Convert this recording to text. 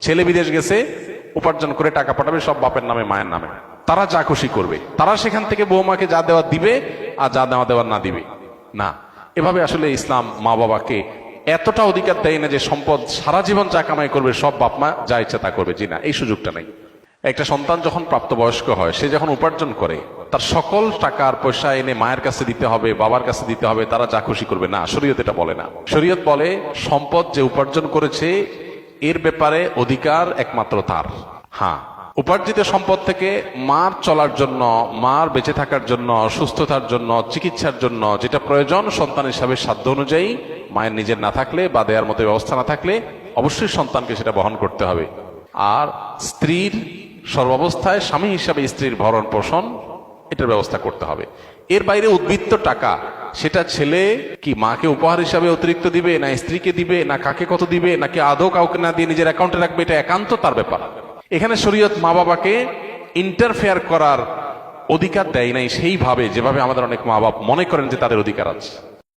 ছেলে বিদেশ গেছে, উপার্জন করে টাকা পাঠাবে সব বাপের নামে মায়ের নামে, তারা যা খুশি করবে, তারা সেখান থেকে বৌমাকে যা দেওয়া দিবে আর যা দেওয়া দেওয়ার না দিবে না। এভাবে আসলে ইসলাম মা বাবাকে এতটা অধিকার দেয় না যে সম্পদ সারা জীবন যা কামাই করবে সব বাপ মা যা ইচ্ছা তা করবে, জি না, এই সুযোগটা নেই। একটা সন্তান যখন প্রাপ্তবয়স্ক হয়, সে যখন উপার্জন করে, তার সকল টাকার পয়সা এনে মায়ের কাছে দিতে হবে, বাবার কাছে দিতে হবে, তারা যা খুশি করবে না, শরীয়ত এটা বলে না। শরীয়ত বলে সম্পদ যে উপার্জন করেছে এর ব্যাপারে অধিকার একমাত্র তার। হ্যাঁ, উপার্জিত সম্পদ থেকে মার চলার জন্য, মার বেঁচে থাকার জন্য, সুস্থতার জন্য, চিকিৎসার জন্য যেটা প্রয়োজন সন্তান হিসাবে সাধ্য অনুযায়ী, মায়ের নিজের না থাকলে বা দেওয়ার মতো ব্যবস্থা না থাকলে অবশ্যই সন্তানকে সেটা বহন করতে হবে। আর স্ত্রীর সর্বাবস্থায় স্বামী হিসাবে স্ত্রীর ভরণ পোষণ এটার ব্যবস্থা করতে হবে। এর বাইরে উদ্বৃত্ত টাকা, সেটা ছেলে কি মাকে উপহার হিসাবে অতিরিক্ত দিবে, না স্ত্রীকে দিবে, না কাকে কত দিবে, নাকি আদৌ কাউকে না দিয়ে নিজের অ্যাকাউন্টে রাখবে, এটা একান্ত তার ব্যাপার। এখানে শরীয়ত মা বাবাকে ইন্টারফেয়ার করার অধিকার দেয় নাই সেইভাবে যেভাবে আমাদের অনেক মা বাবা মনে করেন যে তাদের অধিকার আছে।